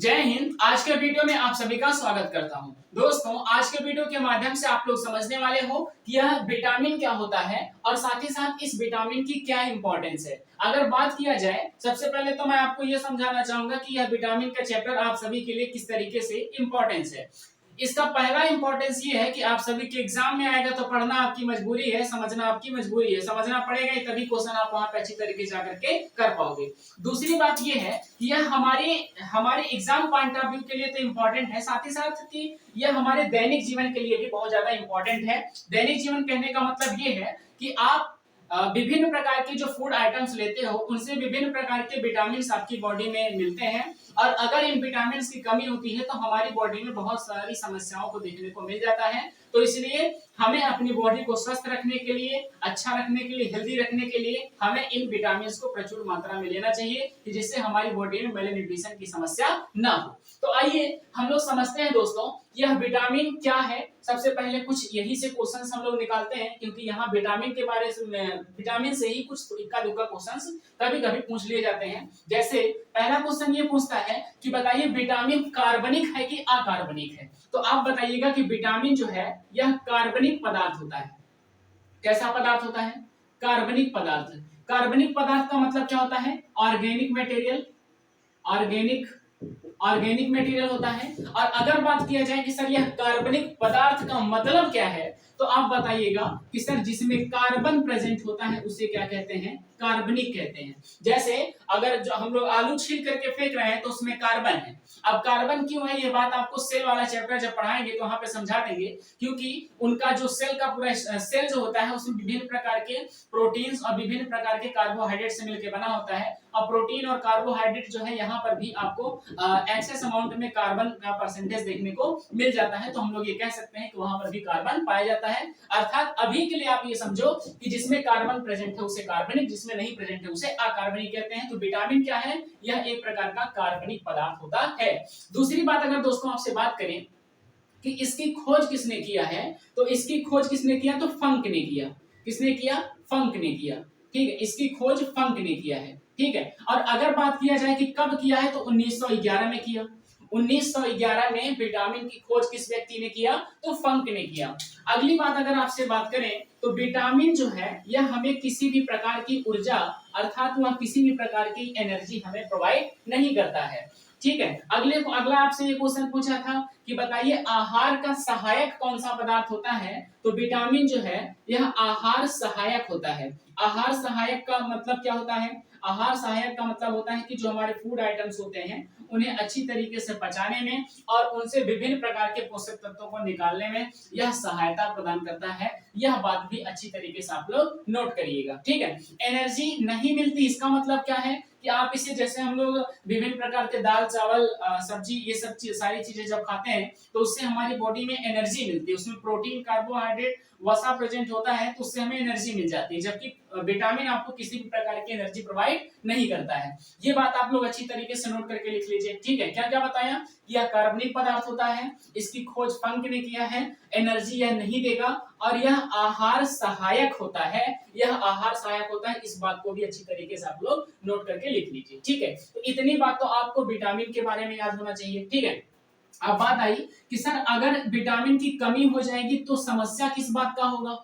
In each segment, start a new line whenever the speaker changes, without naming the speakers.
जय हिंद। आज के वीडियो में आप सभी का स्वागत करता हूं। दोस्तों, आज के वीडियो के माध्यम से आप लोग समझने वाले हो कि यह विटामिन क्या होता है और साथ ही साथ इस विटामिन की क्या इंपॉर्टेंस है। अगर बात किया जाए, सबसे पहले तो मैं आपको यह समझाना चाहूंगा कि यह विटामिन का चैप्टर आप सभी के लिए किस तरीके से इंपॉर्टेंस है। इसका पहला इंपॉर्टेंस ये है कि आप सभी के एग्जाम में आएगा तो पढ़ना आपकी मजबूरी है, समझना आपकी मजबूरी है। समझना पड़ेगा ही, तभी क्वेश्चन आप वहां पे अच्छी तरीके से जाकर के कर पाओगे। दूसरी बात ये है कि यह हमारे हमारे एग्जाम पॉइंट ऑफ व्यू के लिए तो इम्पोर्टेंट है, साथ ही साथ कि यह हमारे दैनिक जीवन के लिए भी बहुत ज्यादा इम्पोर्टेंट है। दैनिक जीवन कहने का मतलब ये है कि आप विभिन्न प्रकार के जो फूड आइटम्स लेते हो उनसे विभिन्न प्रकार के विटामिन आपकी बॉडी में मिलते हैं, और अगर इन विटामिन की कमी होती है तो हमारी बॉडी में बहुत सारी समस्याओं को देखने को मिल जाता है। तो इसलिए हमें अपनी बॉडी को स्वस्थ रखने के लिए, अच्छा रखने के लिए, हेल्दी रखने के लिए हमें इन विटामिन को प्रचुर मात्रा में लेना चाहिए कि जिससे हमारी बॉडी में मैलन्यूट्रिशन की समस्या ना हो। तो आइए हम लोग समझते हैं दोस्तों, यह विटामिन क्या है। सबसे पहले कुछ यही से क्वेश्चंस हम लोग निकालते हैं, क्योंकि यहाँ विटामिन के बारे में, विटामिन से ही कुछ इक्का दुक्का क्वेश्चंस कभी कभी पूछ लिए जाते हैं। जैसे पहला क्वेश्चन ये पूछता है कि बताइए विटामिन कार्बनिक है कि अकार्बनिक है। तो आप बताइएगा कि विटामिन जो है यह कार्बनिक पदार्थ होता है। कैसा पदार्थ होता है? कार्बनिक पदार्थ। कार्बनिक पदार्थ का मतलब क्या होता है? Organic material. Organic organic material होता है। और अगर बात किया जाए कि सर यह कार्बनिक पदार्थ का मतलब क्या है, तो आप बताइएगा कि सर जिसमें कार्बन प्रेजेंट होता है उसे क्या कहते हैं? कार्बनिक कहते हैं। जैसे अगर जो हम लोग आलू छील करके फेंक रहे हैं तो उसमें कार्बन है। अब कार्बन क्यों है, ये बात आपको सेल वाला चैप्टर जब पढ़ाएंगे तो वहां पे समझा देंगे, क्योंकि उनका जो सेल का पूरा सेल जो होता है उसमें विभिन्न प्रकार के प्रोटीन्स और विभिन्न प्रकार के कार्बोहाइड्रेट से मिलकर बना होता है। और प्रोटीन और कार्बोहाइड्रेट जो है यहाँ पर भी आपको एक्सेस अमाउंट में कार्बन का परसेंटेज देखने को मिल जाता है। तो हम लोग ये कह सकते हैं कि वहां पर भी कार्बन पाया जाता है। अर्थात अभी के लिए आप ये समझो कि जिसमें कार्बन प्रेजेंट है उसे कार्बनिक, जिसमें नहीं प्रेजेंट है उसे अकार्बनिक कहते हैं। तो विटामिन क्या है? यह एक प्रकार का कार्बनिक पदार्थ होता है। दूसरी बात अगर दोस्तों आपसे बात करें कि इसकी खोज किसने किया है, तो इसकी खोज किसने किया? तो फंक ने किया। किसने किया? फंक ने किया। ठीक है, इसकी खोज फंक ने किया है। ठीक है, और अगर बात किया जाए कि कब किया है, तो 1911 में किया। 1911 में विटामिन की खोज किस व्यक्ति ने किया? तो फंक ने किया। अगली बात अगर आपसे बात करें तो विटामिन जो है यह हमें किसी भी प्रकार की ऊर्जा, अर्थात वह किसी भी प्रकार की एनर्जी हमें प्रोवाइड नहीं करता है। ठीक है, अगला आपसे ये क्वेश्चन पूछा था कि बताइए आहार का सहायक कौन सा पदार्थ होता है, तो विटामिन जो है यह आहार सहायक होता है। आहार सहायक का मतलब क्या होता है? आहार सहायक का मतलब होता है कि जो हमारे फूड आइटम्स होते हैं उन्हें अच्छी तरीके से पचाने में और उनसे विभिन्न प्रकार के पोषक तत्वों को निकालने में यह सहायता प्रदान करता है। यह बात भी अच्छी तरीके से आप लोग नोट करिएगा। ठीक है, एनर्जी नहीं मिलती इसका मतलब क्या है कि आप इसे, जैसे हम लोग विभिन्न प्रकार के दाल चावल सब्जी ये सब सारी चीजें जब खाते हैं तो उससे हमारी बॉडी में एनर्जी मिलती है। उसमें प्रोटीन, कार्बोहाइड्रेट, वसा प्रेजेंट होता है, तो उससे हमें एनर्जी मिल जाती है। जबकि विटामिन आपको किसी भी प्रकार की एनर्जी प्रोवाइड नहीं करता है। ये बात आप लोग अच्छी तरीके से नोट करके लिख लीजिए। ठीक है, क्या क्या बताया कि यह कार्बनिक पदार्थ होता है, इसकी खोज फंक ने किया है, एनर्जी यह नहीं देगा, और यह आहार सहायक होता है। यह आहार सहायक होता है, इस बात को भी अच्छी तरीके से आप लोग नोट करके लिख लीजिए। ठीक है, तो इतनी बात तो आपको विटामिन के बारे में याद होना चाहिए। ठीक है, अब बात आई कि सर अगर विटामिन की कमी हो जाएगी तो समस्या किस बात का होगा?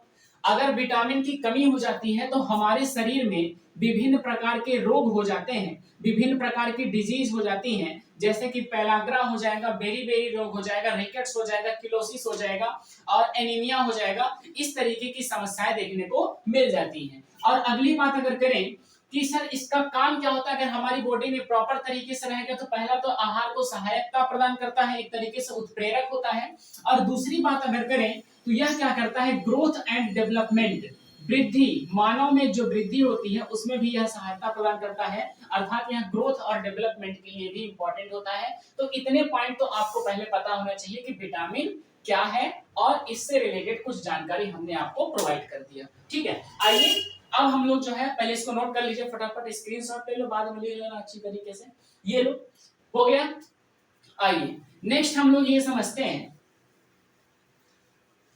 अगर विटामिन की कमी हो जाती है तो हमारे शरीर में विभिन्न प्रकार के रोग हो जाते हैं, विभिन्न प्रकार की डिजीज हो जाती हैं, जैसे कि पेलाग्रा हो जाएगा, बेरी बेरी रोग हो जाएगा, रिकेट्स हो जाएगा, किलोसिस हो जाएगा और एनीमिया हो जाएगा। इस तरीके की समस्याएं देखने को मिल जाती हैं। और अगली बात अगर करें कि सर इसका काम क्या होता है अगर हमारी बॉडी में प्रॉपर तरीके से रहेगा, तो पहला तो आहार को सहायकता प्रदान करता है, एक तरीके से उत्प्रेरक होता है। और दूसरी बात अगर करें तो यह क्या करता है? ग्रोथ एंड डेवलपमेंट, वृद्धि, मानव में जो वृद्धि होती है उसमें भी यह सहायता प्रदान करता है। अर्थात यह ग्रोथ और डेवलपमेंट के लिए भी इंपॉर्टेंट होता है। तो इतने पॉइंट तो आपको पहले पता होना चाहिए कि विटामिन क्या है, और इससे रिलेटेड कुछ जानकारी हमने आपको प्रोवाइड कर दिया। ठीक है, आइए अब हम लोग जो है पहले इसको नोट कर लीजिए, फटाफट स्क्रीनशॉट ले लो, बाद में ले लेना अच्छी तरीके से। ये लो, हो गया। आइए नेक्स्ट हम लोग ये समझते हैं,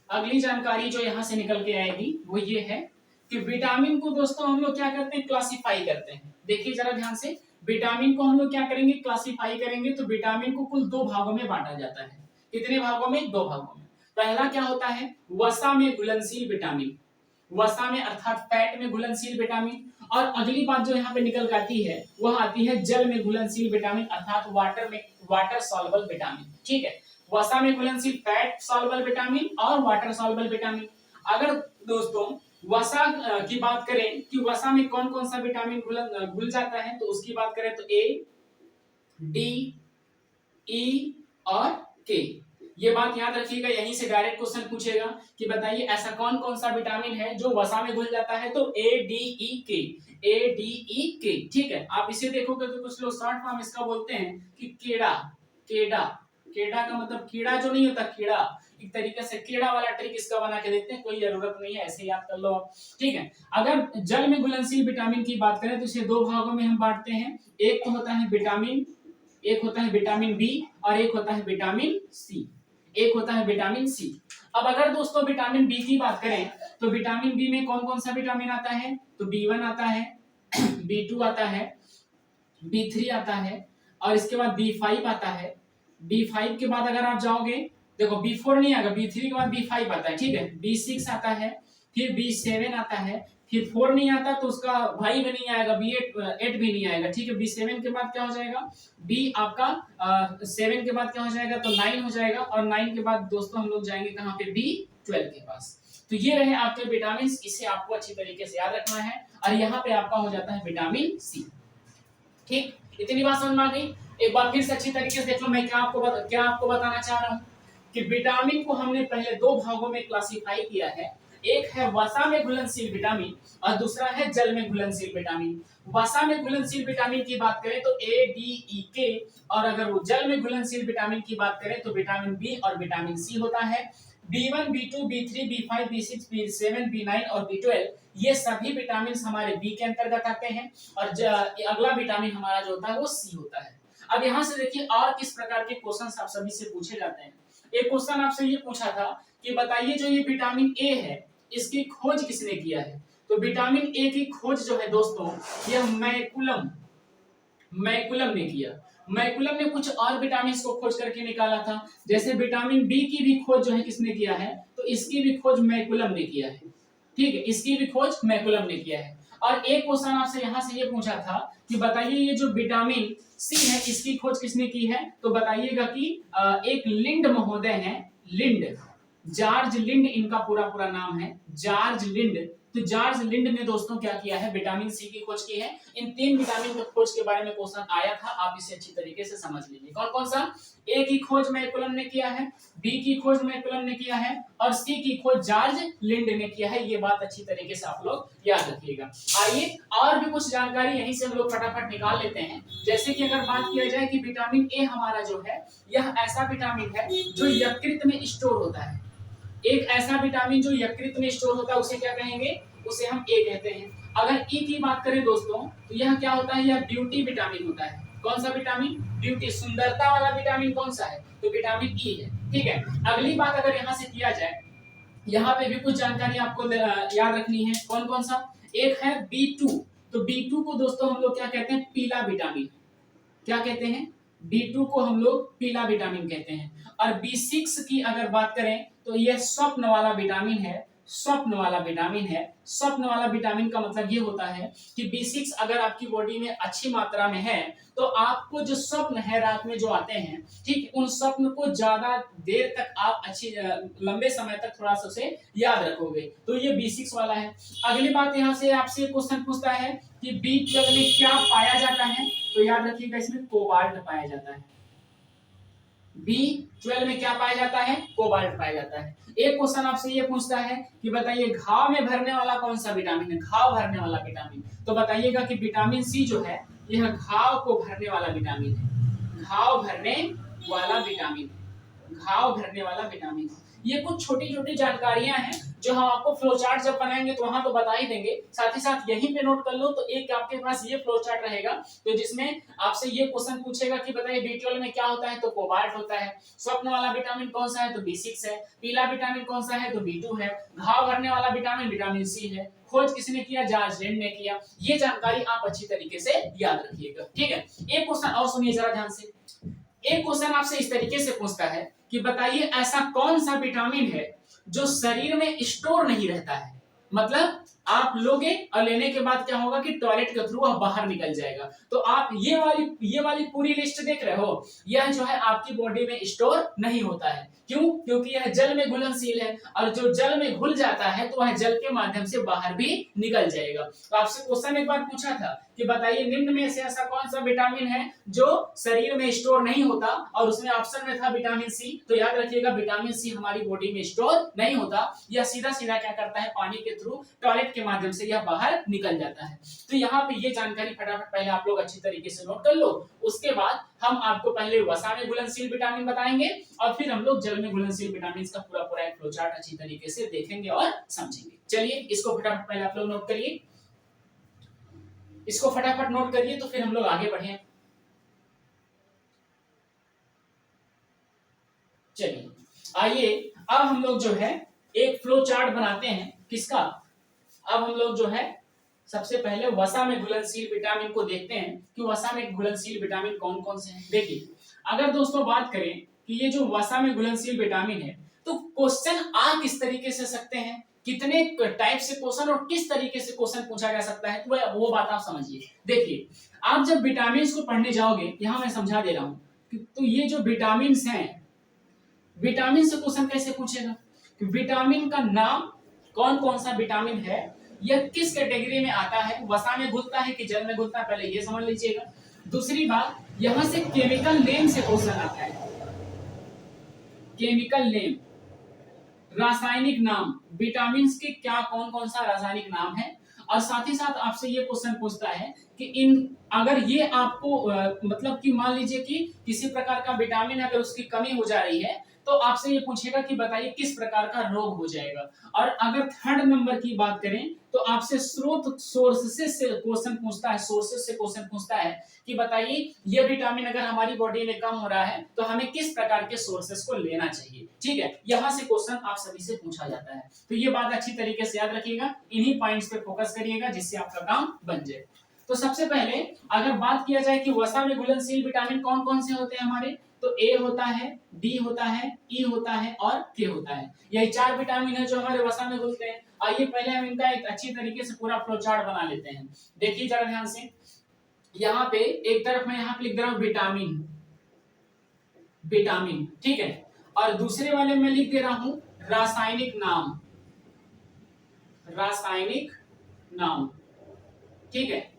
अगली जानकारी जो यहां से निकल के आएगी वो ये है कि विटामिन को दोस्तों हम लोग क्या करते हैं? क्लासिफाई करते हैं। देखिए जरा ध्यान से, विटामिन को हम लोग क्या करेंगे, क्लासिफाई करेंगे। तो विटामिन को कुल 2 भागों में बांटा जाता है। कितने भागों में? 2 भागों में। पहला क्या होता है, वसा में घुलनशील विटामिन, वसा में अर्थात फैट में घुलनशील विटामिन। और अगली बात जो यहाँ पे निकल के आती है वह आती है जल में घुलनशील विटामिन अर्थात वाटर सॉल्युबल विटामिन। ठीक है, वसा में घुलनशील फैट सॉल्युबल विटामिन और वाटर सॉल्युबल विटामिन। अगर दोस्तों वसा की बात करें कि वसा में कौन कौन सा विटामिन घुल जाता है, तो उसकी बात करें तो ए, डी, ई और के। ये बात याद रखिएगा, यहीं से डायरेक्ट क्वेश्चन पूछेगा कि बताइए ऐसा कौन कौन सा विटामिन है जो वसा में घुल जाता है, तो ए डी ई के, ए डी ई के। ठीक है, आप इसे देखोगे तो कुछ लोग शॉर्ट फॉर्म इसका बोलते हैं कि केड़ा, केडा, केडा का मतलब कीड़ा जो नहीं होता, कीड़ा, एक तरीके से कीड़ा वाला ट्रिक इसका बना के देते हैं, कोई जरूरत नहीं है, ऐसे याद कर लो। ठीक है, अगर जल में घुलनशील विटामिन की बात करें तो इसे 2 भागों में हम बांटते हैं। एक तो होता है विटामिन, एक होता है विटामिन बी और एक होता है विटामिन सी, एक होता है विटामिन सी। अब अगर दोस्तों विटामिन बी की बात करें तो विटामिन बी में कौन कौन सा विटामिन आता है, तो B1 आता है, B2 आता है, B3 आता है और इसके बाद B5 आता है। B5 के बाद अगर आप जाओगे, देखो B4 नहीं आएगा, B3 के बाद B5 आता है। ठीक है, B6 आता है, फिर B7 आता है, फिर 4 नहीं आता तो उसका भाई भी नहीं आएगा, B8 भी नहीं आएगा। ठीक है, B7 के बाद क्या हो जाएगा, B आपका 7 के बाद क्या हो जाएगा, तो 9 हो जाएगा और 9 के बाद दोस्तों हम लोग जाएंगे कहाँ पे, B12 के पास। तो ये रहे आपके विटामिन, इसे आपको अच्छी तरीके से याद रखना है। और यहाँ पे आपका हो जाता है विटामिन सी। ठीक, इतनी बात समझ में आ गई। एक बार फिर से अच्छी तरीके से देख लो, मैं क्या आपको बताना चाह रहा हूँ कि विटामिन को हमने पहले 2 भागों में क्लासिफाई किया है। एक है वसा में घुलनशील विटामिन और दूसरा है जल में घुलनशील विटामिन। वसा में घुलनशील विटामिन की बात करें तो ए, डी, ई, के, और अगर वो जल में घुलनशील विटामिन की बात करें तो विटामिन बी और विटामिन सी होता है। B1, B2, B3, B5, B6, B7, B9 और B12 ये सभी विटामिन हमारे बी के अंतर्गत आते हैं और अगला विटामिन हमारा जो होता है वो सी होता है। अब यहाँ से देखिए और किस प्रकार के क्वेश्चंस आप सभी से पूछे जाते हैं। एक क्वेश्चन आपसे ये पूछा था कि बताइए जो ये विटामिन ए है इसकी खोज किसने किया है, तो विटामिन ए की खोज जो है दोस्तों ये मैकुलम ने किया। मैकुलम ने कुछ और विटामिन को खोज करके निकाला था, जैसे विटामिन बी की भी खोज जो है किसने किया है, तो इसकी भी खोज मैकुलम ने किया है। ठीक है, इसकी भी खोज मैकुलम ने किया है। और एक क्वेश्चन आपसे यहाँ से ये पूछा था कि बताइए ये जो विटामिन सी है इसकी खोज किसने की है, तो बताइएगा कि एक लिंड महोदय हैं, लिंड, जॉर्ज लिंड इनका पूरा नाम है, जॉर्ज लिंड। तो जॉर्ज लिंड ने दोस्तों क्या किया है, विटामिन सी की खोज की है। इन 3 विटामिन की खोज के बारे में क्वेश्चन आया था, आप इसे अच्छी तरीके से समझ लीजिए। कौन कौन सा, ए की खोज मैकुलम ने किया है, बी की खोज मैकुलम ने किया है और सी की खोज जॉर्ज लिंड ने किया है। ये बात अच्छी तरीके से आप लोग याद रखिएगा। आइए और भी कुछ जानकारी यहीं से हम लोग फटाफट निकाल लेते हैं। जैसे कि अगर बात किया जाए कि विटामिन ए हमारा जो है यह ऐसा विटामिन है जो यकृत में स्टोर होता है। एक ऐसा विटामिन जो यकृत में स्टोर होता है उसे क्या कहेंगे, उसे हम ए कहते हैं। अगर ई की बात करें दोस्तों तो यह क्या होता है, यह ब्यूटी विटामिन होता है। कौन सा विटामिन, ब्यूटी, सुंदरता वाला विटामिन कौन सा है, तो विटामिन ई है। ठीक है, अगली बात अगर यहाँ से किया जाए, यहाँ पे भी कुछ जानकारी आपको याद रखनी है। कौन कौन सा, एक है B2, तो B2 को दोस्तों हम लोग क्या कहते हैं, पीला विटामिन, क्या कहते हैं, B2 को हम लोग पीला विटामिन कहते हैं। और B6 की अगर बात करें तो यह स्वप्न वाला विटामिन है, स्वप्न वाला विटामिन है। स्वप्न वाला विटामिन का मतलब ये होता है कि B6 अगर आपकी बॉडी में अच्छी मात्रा में है तो आपको जो स्वप्न है रात में जो आते हैं, ठीक, उन स्वप्न को ज्यादा देर तक आप अच्छी लंबे समय तक थोड़ा सा उसे याद रखोगे, तो ये B6 वाला है। अगली बात यहाँ से आपसे क्वेश्चन पूछता है कि B12 में क्या पाया जाता है, तो याद रखिएगा इसमें कोबाल्ट पाया जाता है। B12 में क्या पाया जाता है, कोबाल्ट पाया जाता है। एक क्वेश्चन आपसे ये पूछता है कि बताइए घाव में भरने वाला कौन सा विटामिन है, घाव भरने वाला विटामिन, तो बताइएगा कि विटामिन सी जो है यह घाव को भरने वाला विटामिन है, घाव भरने वाला विटामिन, घाव भरने वाला विटामिन। ये कुछ छोटी छोटी जानकारियां हैं जो हम आपको फ्लो चार्ट जब बनाएंगे तो वहां तो बता ही देंगे, साथ ही साथ यहीं पे नोट कर लो। तो एक आपके पास ये फ्लो चार्ट रहेगा तो जिसमें आपसे ये क्वेश्चन पूछेगा कि बताइए B12 में क्या होता है, तो कोबाल्ट होता है। स्वप्न वाला विटामिन कौन सा है, तो B6 है। पीला विटामिन कौन सा है, तो B2 है। घाव भरने वाला विटामिन विटामिन C है। खोज किसने किया, जॉर्ज रेंड ने किया। ये जानकारी आप अच्छी तरीके से याद रखिएगा, ठीक है। एक क्वेश्चन और सुनिए जरा ध्यान से। एक क्वेश्चन आपसे इस तरीके से पूछता है कि बताइए ऐसा कौन सा विटामिन है जो शरीर में स्टोर नहीं रहता है, मतलब आप लोगे और लेने के बाद क्या होगा कि टॉयलेट के थ्रू वह बाहर निकल जाएगा। तो आप ये वाली पूरी लिस्ट देख रहे हो, यह जो है आपकी बॉडी में स्टोर नहीं होता है। क्यों? क्योंकि यह जल में घुलनशील है और जो जल में घुल जाता है तो वह जल के माध्यम से बाहर भी निकल जाएगा। तो आपसे क्वेश्चन एक बार पूछा था कि बताइए निम्न में से ऐसा कौन सा विटामिन है जो शरीर में स्टोर नहीं होता, और उसमें ऑप्शन में था विटामिन सी। तो याद रखिएगा विटामिन सी हमारी बॉडी में स्टोर नहीं होता, यह सीधा सीधा क्या करता है, पानी के थ्रू टॉयलेट के माध्यम से यह बाहर निकल जाता है। तो यहाँ पे ये जानकारी फटाफट पहले आप लोग अच्छी तरीके से नोट कर लो। उसके बाद हम आपको पहले वसा में घुलनशील विटामिन बताएंगे और फिर हम लोग जल में घुलनशील विटामिन का पूरा पूरा एक फ्लो चार्ट अच्छी तरीके से देखेंगे और समझेंगे। चलिए इसको फटाफट पहले आप लोग नोट करिए, इसको फटाफट नोट करिए तो फिर हम लोग आगे बढ़े। चलिए आइए अब हम लोग जो है एक फ्लो चार्ट बनाते हैं, किसका, अब हम लोग जो है सबसे पहले वसा में घुलनशील विटामिन को देखते हैं कि वसा में घुलनशील विटामिन कौन कौन से हैं। देखिए अगर दोस्तों बात करें कि ये जो वसा में घुलनशील विटामिन है तो क्वेश्चन आ किस तरीके से सकते हैं, कितने टाइप से क्वेश्चन और किस तरीके से क्वेश्चन पूछा जा सकता है, तो वो बात आप समझिए। देखिए आप जब विटामिन को पढ़ने जाओगे, यहां मैं समझा दे रहा हूं, तो ये जो विटामिन हैं, विटामिन से क्वेश्चन कैसे पूछेगा कि विटामिन का नाम, कौन कौन सा विटामिन है, यह किस कैटेगरी में आता है, वसा में घुलता है कि जल में घुलता है, पहले ये समझ लीजिएगा। दूसरी बात, यहां से केमिकल नेम से क्वेश्चन आता है, केमिकल नेम, रासायनिक नाम, विटामिन के क्या कौन कौन सा रासायनिक नाम है। और साथ ही साथ आपसे ये क्वेश्चन पूछता है कि इन अगर ये आपको मतलब कि मान लीजिए कि किसी प्रकार का विटामिन अगर उसकी कमी हो जा रही है तो आपसे ये पूछेगा कि बताइए किस प्रकार का रोग हो जाएगा। और अगर थर्ड नंबर की बात करें तो आपसे स्रोत, सोर्सेस से क्वेश्चन पूछता है, सोर्सेस से क्वेश्चन पूछता है कि बताइए ये विटामिन अगर हमारी बॉडी में कम हो रहा है तो हमें किस प्रकार के सोर्सेस को लेना चाहिए। ठीक है, यहां से क्वेश्चन आप सभी से पूछा जाता है। तो ये बात अच्छी तरीके से याद रखिएगा, इन्हीं पॉइंट्स पे फोकस करिएगा जिससे आपका काम बन जाए। तो सबसे पहले अगर बात किया जाए कि वसा में घुलनशील विटामिन कौन कौन से होते हैं हमारे, तो ए होता है, डी होता है, ई होता है और के होता है। यही चार विटामिन है जो हमारे वसा में घुलते हैं। आइए पहले हम इनका एक अच्छी तरीके से पूरा फ्लो चार्ट बना लेते हैं। देखिए जरा ध्यान से, यहाँ पे एक तरफ मैं यहाँ पे लिख दे रहा हूँ विटामिन, विटामिन, ठीक है, और दूसरे वाले में लिख दे रहा हूं रासायनिक नाम, रासायनिक नाम, ठीक है।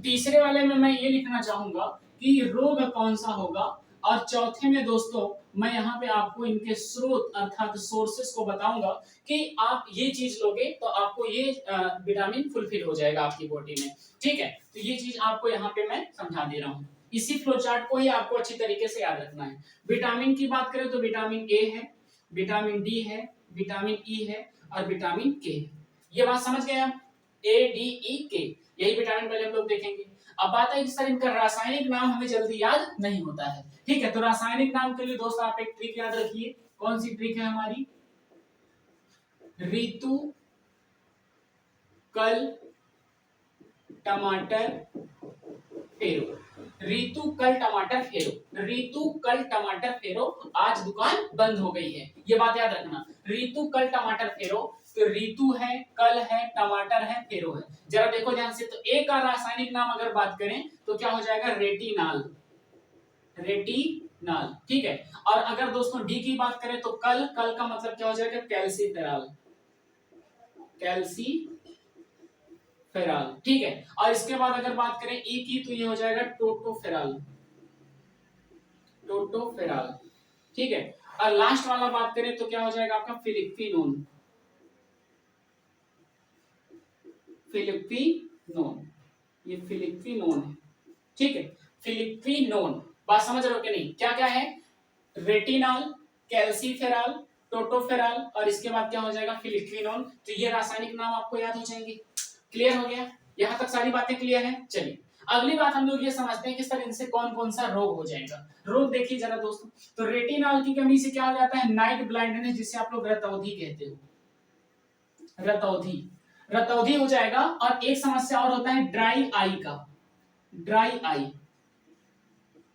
तीसरे वाले में मैं ये लिखना चाहूंगा कि रोग कौन सा होगा, और चौथे में दोस्तों मैं यहाँ पे आपको इनके स्रोत अर्थात सोर्सेस को बताऊंगा कि आप ये चीज लोगे तो आपको ये विटामिन फुलफिल हो जाएगा आपकी बॉडी में। ठीक है, तो ये चीज आपको यहाँ पे मैं समझा दे रहा हूँ। इसी फ्लो चार्ट को ही आपको अच्छी तरीके से याद रखना है। विटामिन की बात करें तो विटामिन ए है, विटामिन डी है, विटामिन ई है और विटामिन के। ये बात समझ गए आप, ए डी ई के, यही विटामिन पहले हम लोग देखेंगे। अब बात है कि सर इनका रासायनिक नाम हमें जल्दी याद नहीं होता है। ठीक है, तो रासायनिक नाम के लिए दोस्तों आप एक ट्रिक याद रखिए। कौन सी ट्रिक है हमारी, ऋतु, कल, टमाटर, फेरो, ऋतु कल टमाटर फेरो, ऋतु कल टमाटर फेरो, आज दुकान बंद हो गई है। ये बात याद रखना, ऋतु कल टमाटर फेरो, तो ऋतु है, कल है, टमाटर है, फेरो है। जरा देखो ध्यान से, तो ए का रासायनिक नाम अगर बात करें तो क्या हो जाएगा, रेटिनाल, रेटिनाल, ठीक है। और अगर दोस्तों डी की बात करें तो कल, कल का मतलब क्या हो जाएगा, कैल्सीफेरॉल, कैल्सीफेरॉल, ठीक है। और इसके बाद अगर बात करें ई की तो ये हो जाएगा टोटोफेरॉल, टोटोफेरॉल, ठीक है। और लास्ट वाला बात करें तो क्या हो जाएगा आपका फिलिप्पिनोन, फिलिप्पिनोन, ये फिलिप्पिनोन है, ठीक है, फिलिप्पिनोन। बात समझ रहे हो कि नहीं, क्या क्या है, रेटिनॉल, कैल्सीफेरॉल, टोटोफेरॉल और इसके बाद क्या हो जाएगा फिलिक्विनोन। तो ये रासायनिक नाम आपको याद हो जाएंगे। क्लियर हो गया, यहाँ तक सारी बातें क्लियर है। चलिए अगली बात हम लोग ये समझते हैं कि सर इनसे कौन कौन सा रोग हो जाएगा। रोग देखिए जरा दोस्तों, तो रेटिनॉल की कमी से क्या हो जाता है नाइट ब्लाइंडनेस, जिसे आप लोग रतौंधी कहते हो, रतौंधी, रतौंधी हो जाएगा। और एक समस्या और होता है ड्राई आई का, ड्राई आई,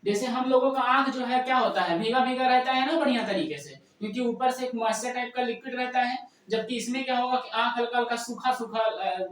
जैसे हम लोगों का आंख जो है क्या होता है भीगा भीगा रहता है ना बढ़िया तरीके से, क्योंकि ऊपर से एक मॉइस्चर टाइप का लिक्विड रहता है, जबकि इसमें क्या होगा कि आंख हल्का हल्का सूखा सूखा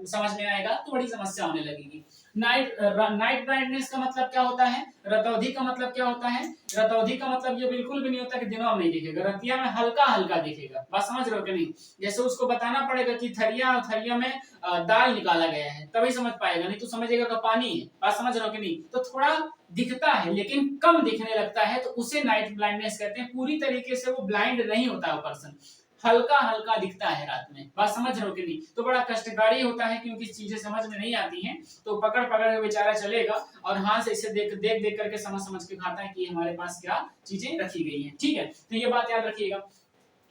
समझ में आएगा, तो बड़ी समस्या होने लगेगी। नाइट ब्राइटनेस का मतलब क्या होता है, रतौंधी का मतलब क्या होता है, रतौंधी का मतलब ये बिल्कुल भी नहीं होता कि दिनों में नहीं दिखेगा, रतिया में हल्का हल्का दिखेगा। बात समझ रहे हो कि नहीं, जैसे उसको बताना पड़ेगा कि थरिया थरिया में दाल निकाला गया है तभी समझ पाएगा, नहीं तो समझेगा कि पानी है। बात समझ रहे हो कि नहीं, तो थोड़ा दिखता है लेकिन कम दिखने लगता है, तो उसे नाइट ब्लाइंडनेस कहते हैं। पूरी तरीके से वो ब्लाइंड नहीं होता है पर्सन, हल्का हल्का दिखता है रात में। बात समझ रहे हो कि नहीं, तो बड़ा कष्टकारी होता है क्योंकि चीजें समझ में नहीं आती हैं, तो पकड़ पकड़ के बेचारा चलेगा और हाथ से इसे देख देख देख करके समझ समझ के खाता है कि हमारे पास क्या चीजें रखी गई हैं। ठीक है, तो ये बात याद रखिएगा।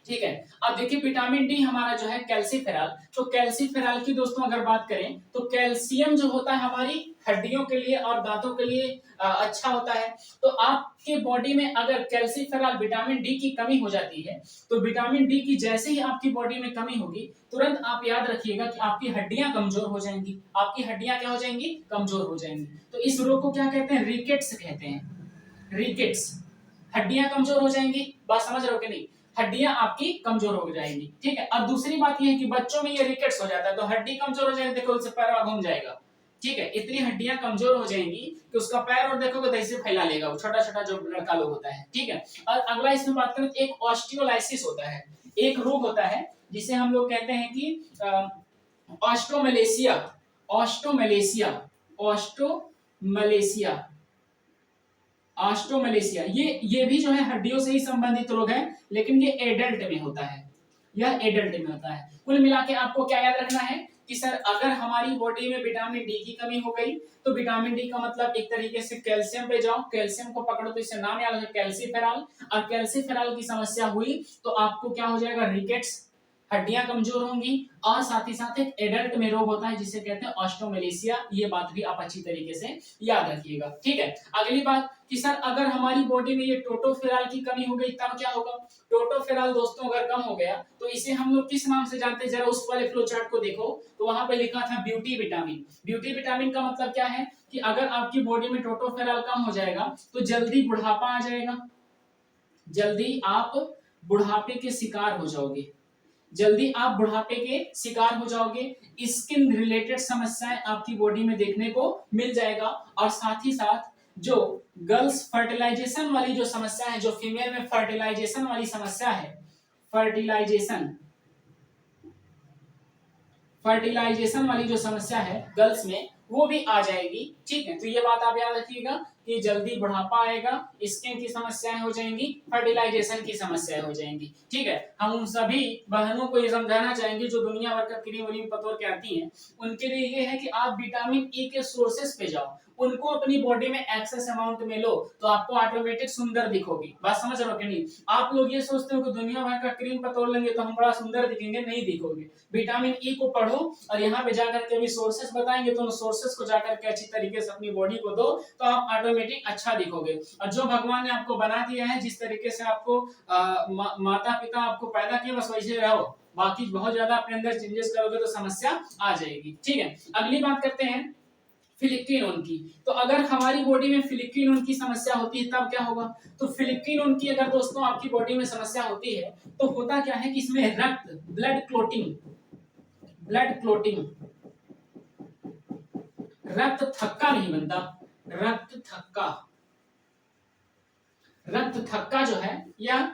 ठीक है, अब देखिए विटामिन डी हमारा जो है कैल्सीफेरॉल, तो कैल्सीफेरॉल की दोस्तों अगर बात करें तो कैल्शियम जो होता है हमारी हड्डियों के लिए और दांतों के लिए अच्छा होता है। तो आपके बॉडी में अगर कैल्सीफेरॉल विटामिन डी की कमी हो जाती है, तो विटामिन डी की जैसे ही आपकी बॉडी में कमी होगी, तुरंत आप याद रखिएगा कि आपकी हड्डियां कमजोर हो जाएंगी। आपकी हड्डियां क्या हो जाएंगी, कमजोर हो जाएंगी। तो इस रोग को क्या कहते हैं, रिकेट्स कहते हैं, रिकेट्स। हड्डियां कमजोर हो जाएंगी, बात समझ रहे हो कि नहीं, हड्डियां आपकी कमजोर हो जाएंगी। ठीक है, अब दूसरी बात यह है कि बच्चों में ये रिकेट्स हो जाता है, तो हड्डी कमजोर हो जाएगी, देखो उससे पैर घूम जाएगा। ठीक है, इतनी हड्डियां कमजोर हो जाएंगी कि उसका पैर और देखोगे तो ऐसे फैला लेगा, वो छोटा छोटा जो लड़का लोग होता है। ठीक है, और अगला इसमें बात करें तो एक ऑस्टियोलाइसिस होता है, एक रोग होता है जिसे हम लोग कहते हैं कि ऑस्टोमलेशिया, ऑस्टोमलेशिया, ऑस्टोमलेशिया, ऑस्टोमलेशिया। ये भी जो है हड्डियों से ही संबंधित रोग है, लेकिन ये एडल्ट में होता है, यह एडल्ट में होता है। कुल मिला के आपको क्या याद रखना है कि सर अगर हमारी बॉडी में विटामिन डी की कमी हो गई, तो विटामिन डी का मतलब एक तरीके से कैल्शियम पे जाओ, कैल्शियम को पकड़ो तो इससे नाम याद है कैल्सीफेरॉल, और कैल्सीफेरॉल की समस्या हुई तो आपको क्या हो जाएगा, रिकेट्स, हड्डियां कमजोर होंगी, और साथ ही साथ एक एडल्ट में रोग होता है जिसे कहते हैं ऑस्टोमेलेशिया। ये बात भी आप अच्छी तरीके से याद रखिएगा। ठीक है, अगली बात कि सर अगर हमारी बॉडी में ये टोटोफेरॉल की कमी हो गई तब क्या होगा। टोटोफेरॉल दोस्तों अगर कम हो गया तो इसे हम लोग किस नाम से जानते हैं, जरा उस वाले फ्लो चार्ट को देखो, तो वहां पे लिखा था ब्यूटी विटामिन। ब्यूटी विटामिन का मतलब क्या है कि अगर आपकी बॉडी में टोटोफेरॉल कम हो जाएगा तो जल्दी बुढ़ापा आ जाएगा, जल्दी आप बुढ़ापे के शिकार हो जाओगे, जल्दी आप बुढ़ापे के शिकार हो जाओगे, स्किन रिलेटेड समस्याएं आपकी बॉडी में देखने को मिल जाएगा, और साथ ही साथ जो गर्ल्स फर्टिलाइजेशन वाली जो समस्या है, जो फीमेल में फर्टिलाइजेशन वाली समस्या है, फर्टिलाइजेशन फर्टिलाइजेशन वाली जो समस्या है गर्ल्स में, वो भी आ जाएगी। ठीक है, तो ये बात आप याद रखिएगा कि जल्दी बुढ़ापा आएगा, स्किन की समस्याएं हो जाएंगी, फर्टिलाइजेशन की समस्याएं हो जाएंगी। ठीक है, हम उन सभी बहनों को ये समझाना चाहेंगे जो दुनिया भर का क्रीम व्रीम पतोर के आती हैं, उनके लिए ये है कि आप विटामिन ई के सोर्सेस पे जाओ, उनको अपनी बॉडी में एक्सेस अमाउंट में लो, तो आपको ऑटोमेटिक सुंदर दिखोगी। बात समझ रहे हो कि नहीं, आप लोग ये सोचते हो कि दुनिया भर का क्रीम पतोर लेंगे तो हम बड़ा सुंदर दिखेंगे, नहीं दिखोगे। विटामिन ई को पढ़ो, और यहाँ पे जाकर के भी सोर्सेस बताएंगे, तो उन सोर्सेस को जाकर के अच्छी तरीके से अपनी बॉडी को दो, तो आप ऑटोमेटिक अच्छा दिखोगे। और जो भगवान ने आपको बना दिया है, जिस तरीके से आपको माता पिता आपको पैदा किया, बस वैसे रहो, बाकी बहुत ज्यादा अपने अंदर चेंजेस करोगे तो समस्या आ जाएगी। ठीक है, अगली बात करते हैं फिलिक्विनोन की। तो अगर हमारी बॉडी में फिलिक्विनोन की समस्या होती है तब क्या होगा, तो फिलिक्विनोन की अगर दोस्तों आपकी बॉडी में समस्या होती है तो होता क्या है कि इसमें रक्त, ब्लड क्लोटिंग, ब्लड क्लोटिंग, रक्त थक्का नहीं बनता, रक्त थक्का, रक्त थक्का जो है यह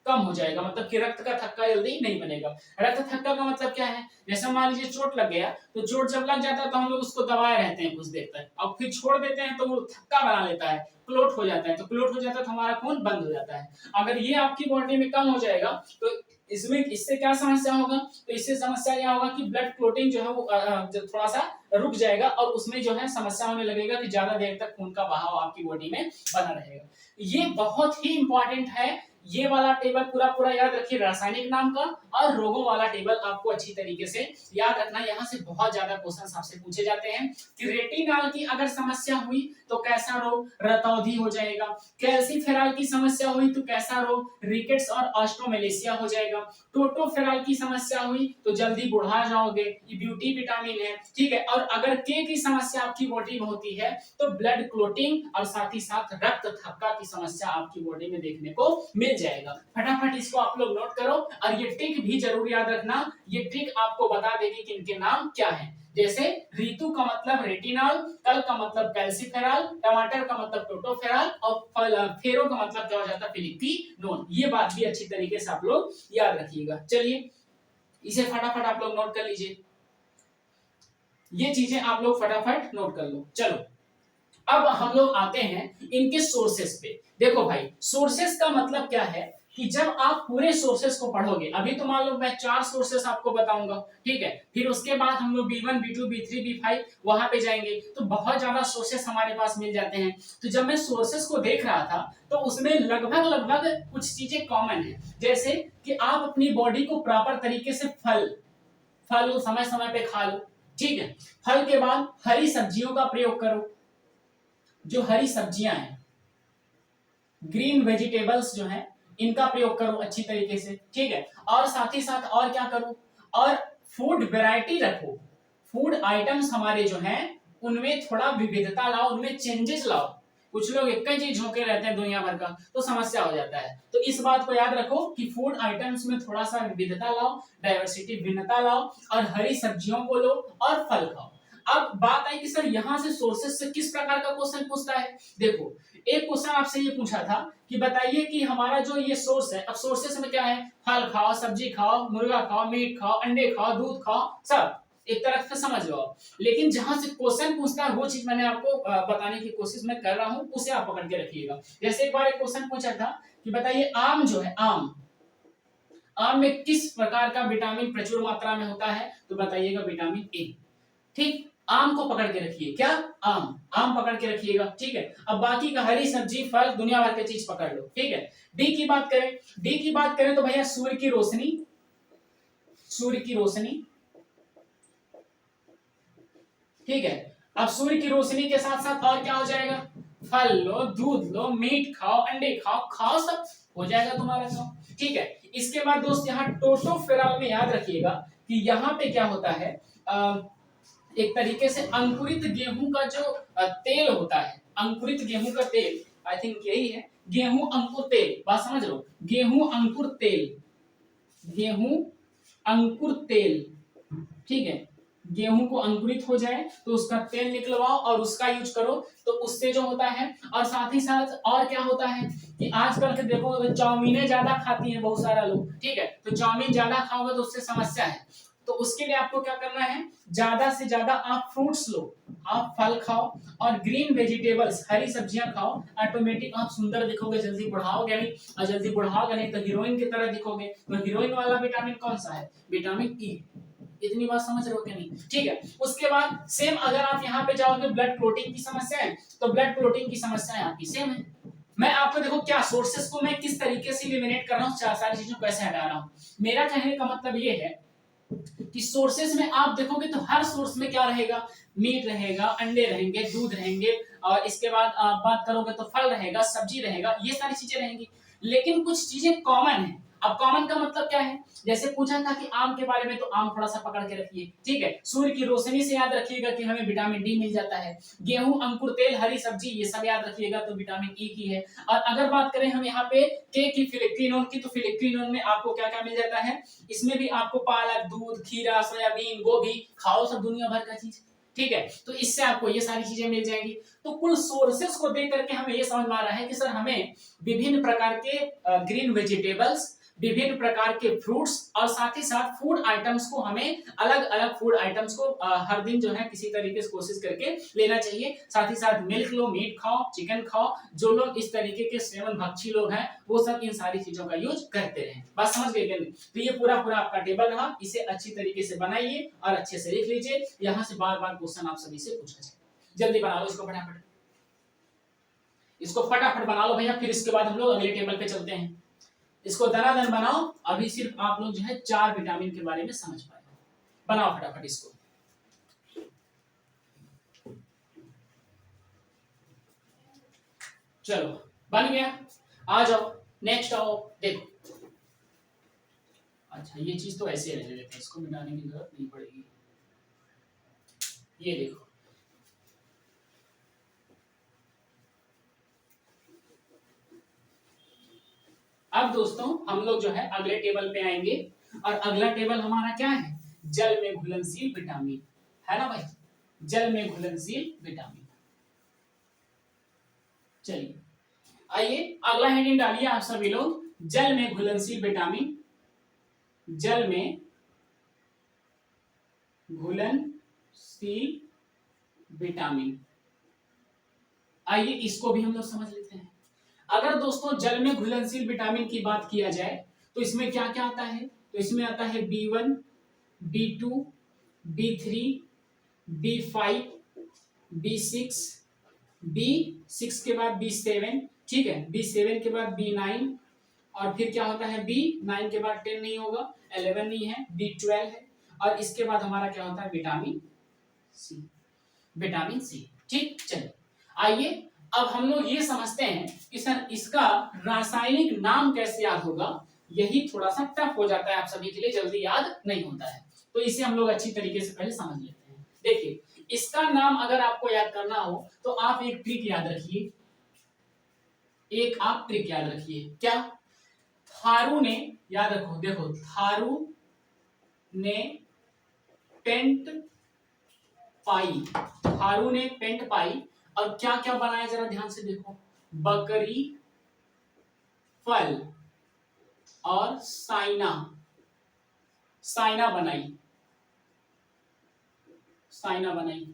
कम हो जाएगा, मतलब कि रक्त का थक्का जल्दी नहीं बनेगा। रक्त थक्का का मतलब क्या है, जैसे मान लीजिए चोट लग गया, तो चोट जब लग जाता है तो हम लोग उसको दबाए रहते हैं कुछ देर तक, और फिर छोड़ देते हैं तो वो थक्का बना लेता है, क्लोट हो जाता है, तो क्लोट हो जाता है तो हमारा खून बंद हो जाता है। अगर ये आपकी बॉडी में कम हो जाएगा तो इसमें इससे क्या समस्या होगा, तो इससे समस्या यह होगा कि ब्लड क्लोटिंग जो है वो थोड़ा सा रुक जाएगा, और उसमें जो है समस्या होने लगेगा कि ज्यादा देर तक खून का बहाव आपकी बॉडी में बना रहेगा। ये बहुत ही इंपॉर्टेंट है, ये वाला टेबल पूरा पूरा याद रखिए रासायनिक नाम का, और रोगों वाला टेबल आपको अच्छी तरीके से याद रखना। यहाँ से बहुत ज्यादा क्वेश्चन आपसे पूछे जाते हैं कि रेटिनॉल की अगर समस्या हुई तो कैसा रोग, रतौंधी हो जाएगा। कैल्सीफेरॉल की समस्या हुई तो कैसा रोग, रिकेट्स और ऑस्ट्रोमेलेशिया हो जाएगा। टोटोफेरॉल की समस्या हुई तो जल्दी बुढ़ा जाओगे, ये ब्यूटी विटामिन है, ठीक है। और अगर के की समस्या आपकी बॉडी में होती है तो ब्लड क्लोटिंग और साथ ही साथ रक्त थक्का की समस्या आपकी बॉडी में देखने को मिल जाएगा। फटाफट इसको आप लोग नोट करो, और ये ट्रिक भी जरूर याद रखना। ये ट्रिक आपको बता देगी कि इनके नाम क्या है। जैसे ऋतु का मतलब रेटिनॉल, कल का मतलब कैल्सीफेरॉल, टमाटर का मतलब टोटोफेरॉल, और फेरो का मतलब क्या हो जाता है, फिलिक्विनोन। ये बात भी अच्छी तरीके से आप लोग याद रखिएगा। चलिए इसे फटाफट आप लोग नोट कर लीजिए, ये चीजें आप लोग फटाफट नोट कर लो। चलो अब हम लोग आते हैं इनके सोर्सेस पे। देखो भाई, सोर्सेस का मतलब क्या है कि जब आप पूरे सोर्सेस को पढ़ोगे, अभी तो मान लो मैं 4 सोर्सेस आपको बताऊंगा, ठीक है, फिर उसके बाद हम लोग B1 B2 B3 B5 वहां पे जाएंगे तो बहुत ज्यादा सोर्सेस हमारे पास मिल जाते हैं। तो जब मैं सोर्सेस को देख रहा था तो उसमें लगभग लगभग कुछ चीजें कॉमन है, जैसे कि आप अपनी बॉडी को प्रॉपर तरीके से फल समय समय पे खा लो, ठीक है। फल के बाद हरी सब्जियों का प्रयोग करो, जो हरी सब्जियां हैं, ग्रीन वेजिटेबल्स जो हैं, इनका प्रयोग करो अच्छी तरीके से, ठीक है। और साथ ही साथ और क्या करो, और फूड वैरायटी रखो, फूड आइटम्स हमारे जो हैं उनमें थोड़ा विविधता लाओ, उनमें चेंजेस लाओ। कुछ लोग एक ही चीज झोंके रहते हैं दुनिया भर का, तो समस्या हो जाता है। तो इस बात को याद रखो कि फूड आइटम्स में थोड़ा सा विविधता लाओ, डाइवर्सिटी, भिन्नता लाओ, और हरी सब्जियों को लो और फल खाओ। अब बात आई कि सर यहाँ से सोर्सेस से किस प्रकार का क्वेश्चन पूछता है। देखो, एक क्वेश्चन आपसे ये पूछा था कि बताइए कि हमारा जो ये सोर्स है, अब सोर्सेस में क्या है, फल खाओ, सब्जी खाओ, मुर्गा खाओ, मीट खाओ, अंडे खाओ, दूध खाओ, सब एक तरफ से समझ लो। लेकिन जहां से क्वेश्चन पूछता है वो चीज मैंने आपको बताने की कोशिश में कर रहा हूं, उसे आप पकड़ के रखिएगा। जैसे एक बार एक क्वेश्चन पूछा था कि बताइए आम जो है, आम में किस प्रकार का विटामिन प्रचुर मात्रा में होता है, तो बताइएगा विटामिन ए, ठीक। आम को पकड़ के रखिए, क्या, आम पकड़ के रखिएगा, ठीक है। अब बाकी का हरी सब्जी, फल, दुनिया भर के चीज पकड़ लो, ठीक है। डी की बात करें तो भैया सूर्य की रोशनी, ठीक है। अब सूर्य की रोशनी के साथ साथ और क्या हो जाएगा, फल लो, दूध लो, मीट खाओ, अंडे खाओ, सब हो जाएगा तुम्हारा काम, ठीक है। इसके बाद दोस्त यहाँ टोटोफेरॉल में याद रखिएगा कि यहाँ पे क्या होता है, एक तरीके से अंकुरित गेहूं का जो तेल होता है, अंकुरित गेहूं का तेल, आई थिंक यही है, गेहूं अंकुर तेल, बात समझ लो, गेहूं अंकुर तेल, ठीक है। गेहूं को अंकुरित हो जाए तो उसका तेल निकलवाओ और उसका यूज करो, तो उससे जो होता है। और साथ ही साथ और क्या होता है कि आजकल के देखो चाउमीने ज्यादा खाती हैं बहुत सारा लोग, ठीक है। तो चाउमीन ज्यादा खाओगे तो उससे समस्या है, तो उसके लिए आपको क्या करना है, ज्यादा से ज्यादा आप फ्रूट्स लो, आप फल खाओ, और ग्रीन वेजिटेबल्स, हरी सब्जियां खाओ, ऑटोमेटिक आप सुंदर दिखोगे, जल्दी बुढ़ाओगे नहीं, और जल्दी बुढ़ाओगे नहीं तो हीरोइन की तरह दिखोगे। तो हीरोइन वाला विटामिन कौन सा है, विटामिन ई। इतनी बात समझ रहे हो कि नहीं, ठीक है। उसके बाद सेम अगर आप यहाँ पे जाओगे, ब्लड क्लोटिंग की समस्या है, तो ब्लड क्लोटिंग की समस्या यहाँ की सेम है। मैं आपको देखो क्या सोर्सेस को मैं किस तरीके से इलिमिनेट कर रहा हूँ, सारी चीजों को कैसे हटा रहा हूँ। मेरा कहने का मतलब ये है कि सोर्सेस में आप देखोगे तो हर सोर्स में क्या रहेगा, मीट रहेगा, अंडे रहेंगे, दूध रहेंगे, और इसके बाद आप बात करोगे तो फल रहेगा, सब्जी रहेगा, ये सारी चीजें रहेंगी। लेकिन कुछ चीजें कॉमन है। अब कॉमन का मतलब क्या है, जैसे पूछा था कि आम के बारे में, तो आम थोड़ा सा पकड़ के रखिए, ठीक है। सूर्य की रोशनी से याद रखिएगा कि हमें विटामिन डी मिल जाता है। गेहूं अंकुर तेल, हरी सब्जी, ये सब याद रखिएगा तो विटामिन ई की है। और अगर बात करें हम यहाँ पे के की, फिलिक्विनोन की, तो फिलिक्विनोन में आपको क्या क्या मिल जाता है, इसमें भी आपको पालक, दूध, खीरा, सोयाबीन, गोभी, खाओ सब दुनिया भर का चीज, ठीक है। तो इससे आपको ये सारी चीजें मिल जाएंगी। तो कुल सोर्सेस को देख करके हमें ये समझ में आ रहा है कि सर हमें विभिन्न प्रकार के ग्रीन वेजिटेबल्स, विभिन्न प्रकार के फ्रूट्स, और साथ ही साथ फूड आइटम्स को, हमें अलग अलग फूड आइटम्स को हर दिन जो है किसी तरीके से कोशिश करके लेना चाहिए। साथ ही साथ मिल्क लो, मीट खाओ, चिकन खाओ। जो लोग इस तरीके के सेवन भक्षी लोग हैं वो सब इन सारी चीजों का यूज करते रहे। बात समझ गए क्या? तो ये पूरा पूरा आपका टेबल रहा, इसे अच्छी तरीके से बनाइए और अच्छे से लिख लीजिए। यहाँ से बार बार क्वेश्चन आप सभी से पूछा जाए। जल्दी बना लो इसको, फटाफट इसको फटाफट बना लो भैया, फिर इसके बाद हम लोग अगले टेबल पे चलते हैं। इसको दनादन बनाओ। अभी सिर्फ आप लोग जो है 4 विटामिन के बारे में समझ पाए। बनाओ फटाफट इसको। चलो बन गया, आ जाओ नेक्स्ट आओ देखो। अच्छा ये चीज तो ऐसे रहने देते हैं, इसको मिटाने की जरूरत नहीं पड़ेगी। ये देखो अब दोस्तों हम लोग जो है अगले टेबल पे आएंगे, और अगला टेबल हमारा क्या है, जल में घुलनशील विटामिन, है ना भाई, जल में घुलनशील विटामिन। चलिए आइए अगला हेडिंग डालिए आप सभी लोग, जल में घुलनशील विटामिन, जल में घुलनशील विटामिन। आइए इसको भी हम लोग समझ लेते हैं। अगर दोस्तों जल में घुलनशील विटामिन की बात किया जाए तो इसमें क्या क्या आता है, तो इसमें आता है B1, B2, B3, B5, B6, B6 के बाद B7, ठीक है, B7 के बाद B9, और फिर क्या होता है B9 के बाद 10 नहीं होगा, 11 नहीं है, B12 है, और इसके बाद हमारा क्या होता है विटामिन सी, विटामिन सी। ठीक, चलिए आइए अब हम लोग ये समझते हैं कि सर इसका रासायनिक नाम कैसे याद होगा। यही थोड़ा सा टफ हो जाता है आप सभी के लिए, जल्दी याद नहीं होता है, तो इसे हम लोग अच्छी तरीके से पहले समझ लेते हैं। देखिए इसका नाम अगर आपको याद करना हो तो आप एक ट्रिक याद रखिए, एक आप ट्रिक याद रखिए, क्या, थारू ने, याद रखो, देखो थारू ने पेंट पाई, थारू ने पेंट पाई, और क्या क्या बनाया जरा ध्यान से देखो, बकरी, फल और साइना, साइना बनाई, साइना बनाई।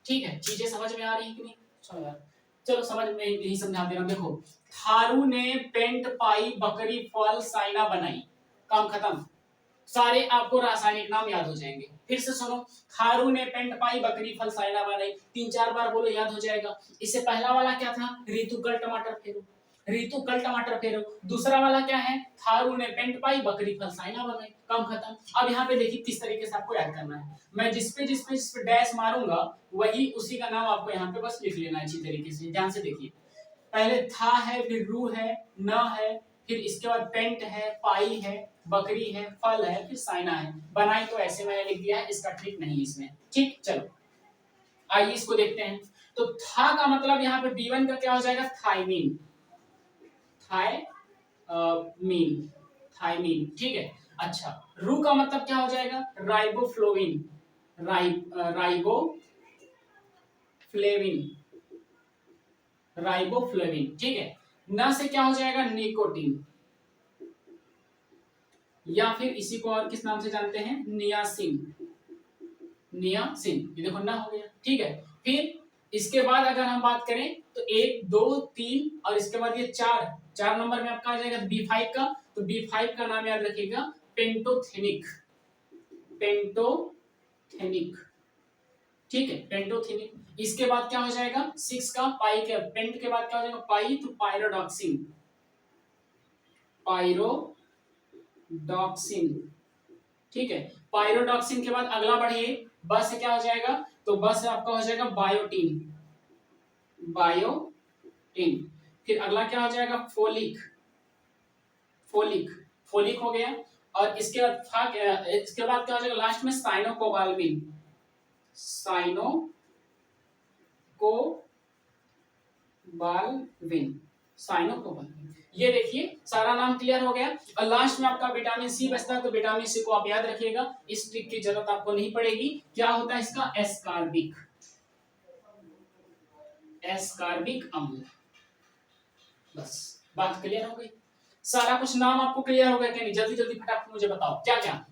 ठीक है, चीजें समझ में आ रही कि नहीं, चलो यार, चलो समझ में यही समझा दे रहा हूं। देखो थारू ने पेंट पाई, बकरी, फल, साइना बनाई, काम खत्म, सारे आपको रासायनिक नाम याद हो जाएंगे। फिर से सुनो, थारू ने पेंट पाई, बकरी, फल, साइना बनाई, 3-4 बार बोलो, याद हो जाएगा। इससे पहला वाला क्या था, ऋतु कल टमाटर फेरो, ऋतु कल टमाटर फेरो। दूसरा वाला क्या है, थारू ने पेंट पाई, बकरी, फल, साइना बनाई, काम खत्म। अब यहाँ पे देखिए किस तरीके से आपको याद करना है, मैं जिस पे डैश मारूंगा वही उसी का नाम आपको यहाँ पे बस लिख लेना है अच्छी तरीके से, ध्यान से देखिए। पहले था है, फिर रू है, न है, फिर इसके बाद पेंट है, पाई है, बकरी है, फल है, फिर साइना है, बनाई तो ऐसे मैंने लिख दिया है, इसका ट्रिक नहीं इसमें। ठीक, चलो आइए इसको देखते हैं। तो था का मतलब यहाँ पे B1 का क्या हो जाएगा, थायमीन, थायमीन, थायमीन, ठीक है। अच्छा रू का मतलब क्या हो जाएगा, राइबोफ्लोविन, राइबोफ्लेविन, राइबोफ्लेविन, ठीक है। न से क्या हो जाएगा, निकोटीन, या फिर इसी को और किस नाम से जानते हैं, नियासिन, नियासिन, ये देखो ना हो गया, ठीक है। फिर इसके बाद अगर हम बात करें तो 1 2 3 और इसके बाद ये 4 नंबर में आपका आ जाएगा B5 का, तो B5 का नाम याद रखिएगा, पेंटोथेनिक, पेंटोथेनिक, ठीक है, पेंटोथेनिक। इसके बाद क्या हो जाएगा 6 का, पाई के पेंट के बाद क्या हो जाएगा, पाई, तो पायरोडॉक्सिन, पायरोडॉक्सिन, ठीक है। पायरोडॉक्सिन के बाद अगला बढ़िए, बस से क्या हो जाएगा, तो बस से आपका हो जाएगा बायोटीन, बायोटीन। फिर अगला क्या हो जाएगा, फोलिक, फोलिक, फोलिक हो गया। और इसके बाद इसके बाद क्या हो जाएगा लास्ट में, साइनोकोबाल्मिन, साइनोकोबाल्मिन, साइनोकोबाल्मिन। ये देखिए सारा नाम क्लियर हो गया। और लास्ट में आपका विटामिन सी बचता है, तो विटामिन सी को आप याद रखिएगा, इस ट्रिक की जरूरत आपको नहीं पड़ेगी। क्या होता है इसका, एस्कार्बिक, एस्कार्बिक अम्ल। बस बात क्लियर हो गई, सारा कुछ नाम आपको क्लियर हो गया क्या नहीं, जल्दी जल्दी फटाफट मुझे बताओ क्या क्या।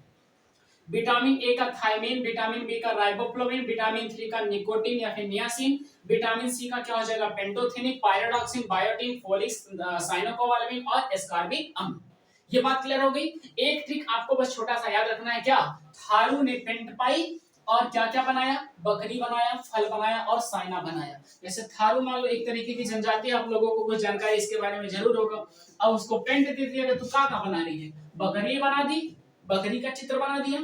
विटामिन ए का थायमीन, विटामिन बी का राइबोफ्लोविन, विटामिन 3 का निकोटीन या फिर नियासिन, विटामिन सी का क्या हो जाएगा, pantothenic, pyridoxine, biotin, folic, cyanocobalamin और एस्कार्बिक अम्ल। ये बात क्लियर हो गई। एक ट्रिक आपको बस छोटा सा याद रखना है, क्या, थारू ने पेंट पाई, और क्या क्या बनाया, बकरी बनाया, फल बनाया और साइना बनाया। जैसे थारू मान लो एक तरीके की जनजाति, आप लोगों को कुछ जानकारी इसके बारे में जरूर होगा। अब उसको पेंट दे दिया कि तू का बना रही है, बकरी बना दी, बकरी का चित्र बना दिया,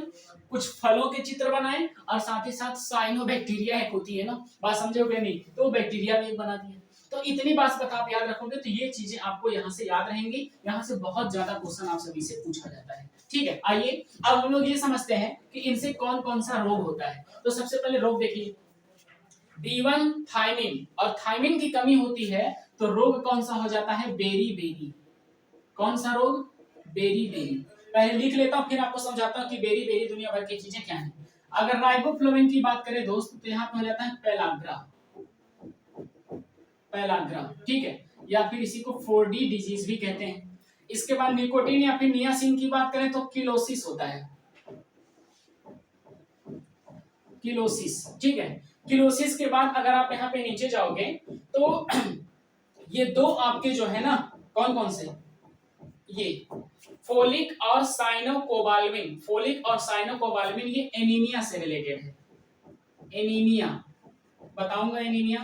कुछ फलों के चित्र बनाए और साथ ही साथ साइनो बैक्टीरिया एक होती है ना, बात समझोगे नहीं, तो बैक्टीरिया भी एक बना दिया। तो इतनी बात बता आप याद रखोगे तो ये चीजें आपको यहाँ से याद रहेंगी, यहाँ से बहुत ज्यादा क्वेश्चन आप सभी से पूछा जाता है। ठीक है, आइए अब हम लोग ये समझते हैं कि इनसे कौन कौन सा रोग होता है। तो सबसे पहले रोग देखिए, B1 थायमिन, और थायमिन की कमी होती है तो रोग कौन सा हो जाता है, बेरी बेरी। कौन सा रोग, बेरी बेरी। पहले लिख लेता हूं फिर आपको समझाता हूं कि बेरी बेरी दुनिया भर की चीजें क्या हैं। अगर राइबोफ्लाविन की बात करें दोस्त तो यहाँ पे हो जाता है पेलाग्रा, पेलाग्रा, ठीक है, या फिर इसी को 4D डिजीज भी कहते हैं। इसके बाद निकोटीन या फिर नियासिन की बात करें तो किलोसिस होता है, किलोसिस, ठीक है। किलोसिस के बाद अगर आप यहाँ पे नीचे जाओगे तो ये दो आपके जो है ना, कौन कौन से, ये फोलिक और साइनोकोबाल्मिन, फोलिक और साइनोकोबाल्मिन ये एनीमिया से रिलेटेड है। एनीमिया बताऊंगा, एनीमिया,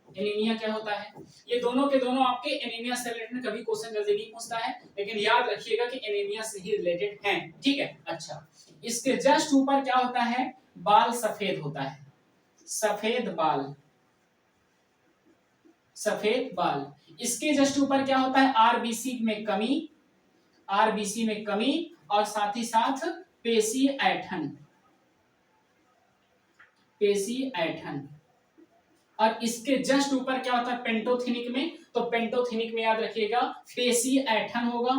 एनीमिया क्या होता है, ये दोनों के दोनों आपके एनीमिया से रिलेटेड, कभी क्वेश्चन जल्दी नहीं पूछता है लेकिन याद रखिएगा कि एनीमिया से ही रिलेटेड हैं, ठीक है। अच्छा, इसके जस्ट ऊपर क्या होता है, बाल सफेद होता है, सफेद बाल, सफेद बाल। इसके जस्ट ऊपर क्या होता है, आरबीसी में कमी, आरबीसी में कमी और साथ ही साथ पेशी ऐठन, पेशी ऐठन। और इसके जस्ट ऊपर क्या होता है, पेंटोथेनिक में, तो पेंटोथेनिक में याद रखिएगा पेशी ऐठन होगा,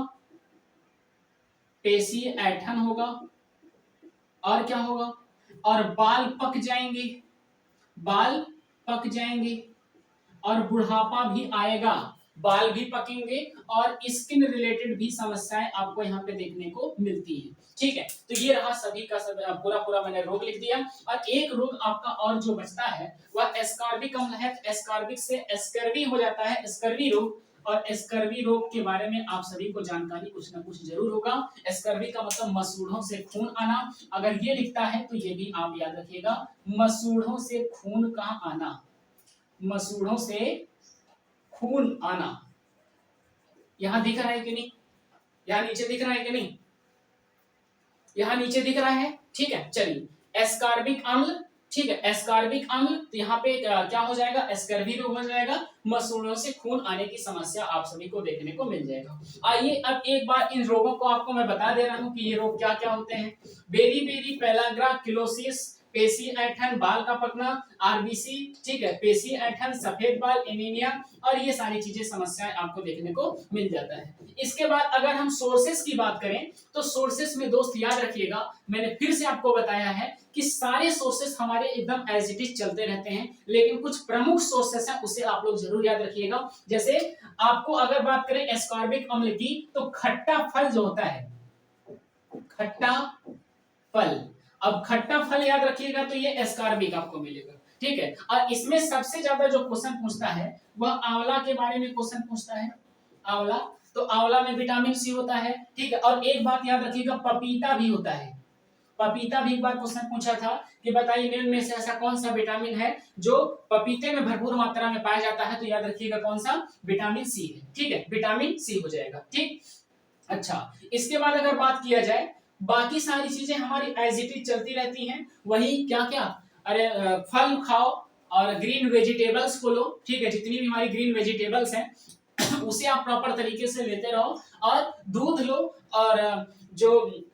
पेशी ऐठन होगा। और क्या होगा, और बाल पक जाएंगे, बाल पक जाएंगे और बुढ़ापा भी आएगा, बाल भी पकेंगे और स्किन रिलेटेड भी समस्याएं आपको यहाँ पे देखने को मिलती है, ठीक है। तो ये रहा सभी का सब पूरा पूरा मैंने रोग लिख दिया। और एक रोग आपका और जो बचता है वह एस्कार्बिक अम्ल है। एस्कार्बिक से एस्कर्वी हो जाता है, स्कर्वी रोग। और स्कर्वी रोग के बारे में आप सभी को जानकारी कुछ ना कुछ जरूर होगा। स्कर्वी का मतलब मसूड़ों से खून आना, अगर ये लिखता है तो ये भी आप याद रखिएगा, मसूड़ों से खून का आना, मसूड़ों से खून आना। यहां दिख रहा है कि नहीं, यहां नीचे दिख रहा है कि नहीं, यहां नीचे दिख रहा है, ठीक है। चलिए एस्कार्बिक अम्ल, ठीक है, एस्कार्बिक अम्ल, तो यहाँ पे क्या हो जाएगा, स्कर्वी रोग हो जाएगा, मसूड़ों से खून आने की समस्या आप सभी को देखने को मिल जाएगा। आइए अब एक बार इन रोगों को आपको मैं बता दे रहा हूँ कि ये रोग क्या क्या होते हैं। बेरी बेरी, पेलाग्रा, किलोसिस, पेशी ऐठन, बाल का पकना, आरबीसी, ठीक है, पेशी ऐठन, सफेद बाल, एनीमिया, और ये सारी चीजें समस्याएं आपको देखने को मिल जाता है। इसके बाद अगर हम सोर्सेस की बात करें तो सोर्सेस में दोस्त याद रखिएगा, मैंने फिर से आपको बताया है कि सारे सोर्सेस हमारे एकदम एज इट इज चलते रहते हैं, लेकिन कुछ प्रमुख सोर्सेस हैं उसे आप लोग जरूर याद रखिएगा। जैसे आपको अगर बात करें एस्कॉर्बिक अम्ल की, तो खट्टा फल जो होता है, खट्टा फल, अब खट्टा फल याद रखिएगा तो ये एस्कॉर्बिक आपको मिलेगा, ठीक है। और इसमें सबसे ज्यादा जो क्वेश्चन पूछता है वह आंवला के बारे में क्वेश्चन पूछता है, आंवला, तो आंवला में विटामिन सी होता है, ठीक है। और एक बात याद रखिएगा, पपीता भी होता है, पपीता भी एक बार क्वेश्चन पूछा था कि बताइए निम्न में से ऐसा कौन सा विटामिन है जो पपीते में भरपूर मात्रा में पाया जाता है, तो याद रखिएगा कौन सा, विटामिन सी है, ठीक है, विटामिन सी हो जाएगा, ठीक। अच्छा, इसके बाद अगर बात किया जाए, बाकी सारी चीजें हमारी एज इट इज चलती रहती हैं, वही क्या क्या, अरे फल खाओ और ग्रीन वेजिटेबल्स को लो, ठीक है, जितनी भी हमारी ग्रीन वेजिटेबल्स हैं उसे आप प्रॉपर तरीके से लेते रहो, और दूध लो, और जो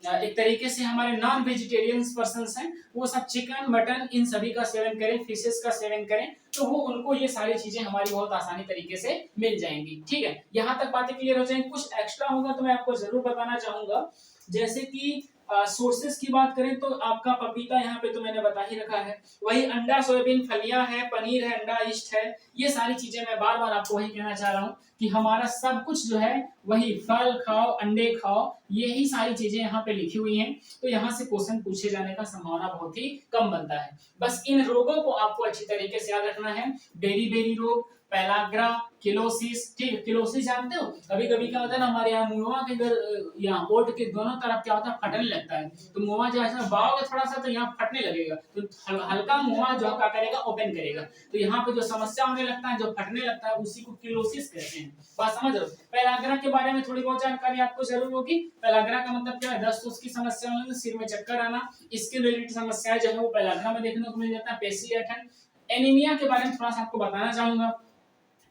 एक तरीके से हमारे नॉन वेजिटेरियन पर्संस हैं वो सब चिकन मटन इन सभी का सेवन करें, फिशेस का सेवन करें, तो वो उनको ये सारी चीजें हमारी बहुत आसानी तरीके से मिल जाएंगी, ठीक है। यहाँ तक बातें क्लियर हो जाएंगी। कुछ एक्स्ट्रा होगा तो मैं आपको जरूर बताना चाहूंगा, जैसे कि सोर्सेस की बात करें तो आपका पपीता यहाँ पे तो मैंने बता ही रखा है, वही अंडा, सोयाबीन, फलियां है, पनीर है, अंडा ईस्ट है, ये सारी चीजें मैं बार बार आपको वही कहना चाह रहा हूँ कि हमारा सब कुछ जो है वही फल खाओ, अंडे खाओ, यही सारी चीजें यहाँ पे लिखी हुई हैं, तो यहाँ से क्वेश्चन पूछे जाने का संभावना बहुत ही कम बनता है। बस इन रोगों को आपको अच्छी तरीके से याद रखना रखना है। बेरी बेरी रोग, पेलाग्रा, किलोसिस, ठीक है, किलोसिस जानते हो, कभी कभी क्या होता है ना हमारे यहाँ मुंहवा के इधर यहाँ ओठ के दोनों तरफ क्या होता है फटने लगता है, तो मुंहवा जो ऐसा बाओगे थोड़ा सा तो यहाँ फटने लगेगा, तो हल्का मुंहवा जो क्या करेगा ओपन करेगा, तो यहाँ पे जो समस्या होने लगता है, जो फटने लगता है, उसी को किलोसिस कहते हैं। बात समझ रहे हो। पेलाग्रा के बारे में थोड़ी बहुत जानकारी आपको जरूर होगी। पेलाग्रा का मतलब क्या है, दस्त की समस्या होगी, सिर में चक्कर आना, इसके रिलेटेड समस्याएं जो है वो पेलाग्रा में देखने को मिल जाता है। पेशी ऐंठन। एनीमिया के बारे में थोड़ा सा आपको बताना चाहूंगा।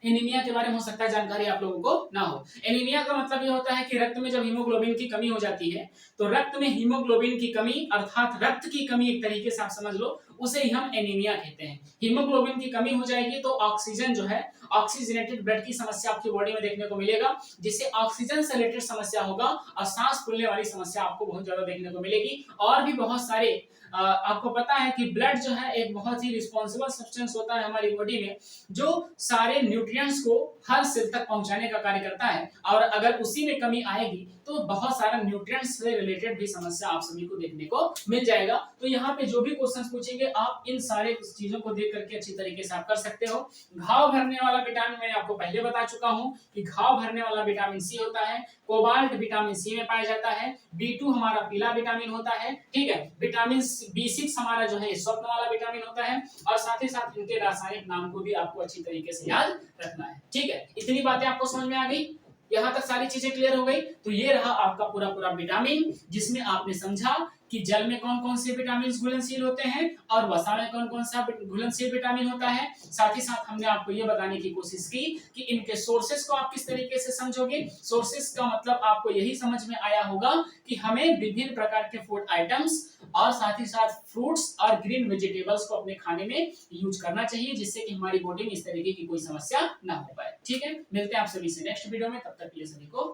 एनीमिया के बारे में हो सकता है जानकारी आप लोगों को ना हो। एनीमिया का मतलब ये होता है कि रक्त में जब हीमोग्लोबिन की कमी हो जाती है, तो रक्त में हीमोग्लोबिन की कमी अर्थात रक्त की कमी एक तरीके से आप समझ लो, उसे ही हम एनीमिया कहते हैं। हीमोग्लोबिन की कमी हो जाएगी तो ऑक्सीजन जो है, ऑक्सीजनेटेड ब्लड की समस्या आपकी बॉडी में देखने को मिलेगा, जिससे ऑक्सीजन से रिलेटेड समस्या होगा और सांस फूलने वाली समस्या आपको बहुत ज्यादा देखने को मिलेगी। और भी बहुत सारे आपको पता है कि ब्लड जो है एक बहुत ही रिस्पॉन्सिबल सब्सटेंस होता है हमारी बॉडी में, जो सारे न्यूट्रिएंट्स को हर सेल तक पहुंचाने का कार्य करता है, और अगर उसी में कमी आएगी तो बहुत सारा न्यूट्रिएंट्स से रिलेटेड भी समस्या आप सभी को देखने को मिल जाएगा। तो यहाँ पे जो भी क्वेश्चंस पूछेंगे आप इन सारे चीजों को देख करके अच्छी तरीके से आप कर सकते हो। घाव भरने वाला विटामिन मैंने आपको पहले बता चुका हूँ कि घाव भरने वाला विटामिन सी होता है। कोबाल्ट विटामिन सी में पाया जाता है। B2 हमारा पीला विटामिन होता है, ठीक है। विटामिन B6 हमारा जो है स्वप्न वाला विटामिन होता है, और साथ ही साथ इनके रासायनिक नाम को भी आपको अच्छी तरीके से याद रखना है, ठीक है। इतनी बातें आपको समझ में आ गई, यहाँ तक सारी चीजें क्लियर हो गई। तो ये रहा आपका पूरा पूरा विटामिन, जिसमें आपने समझा कि जल में कौन कौन से विटामिन घुलनशील होते हैं और वसा में कौन कौन सा घुलनशील विटामिन होता है। साथ ही साथ हमने आपको ये बताने की कोशिश की कि इनके सोर्सेस को आप किस तरीके से समझोगे। सोर्सेस का मतलब आपको यही समझ में आया होगा कि हमें विभिन्न प्रकार के फूड आइटम्स और साथ ही साथ फ्रूट्स और ग्रीन वेजिटेबल्स को अपने खाने में यूज करना चाहिए, जिससे कि हमारी बॉडी में इस तरीके की कोई समस्या ना हो पाए, ठीक है। मिलते हैं आप सभी से नेक्स्ट वीडियो में, तब तक के लिए सभी को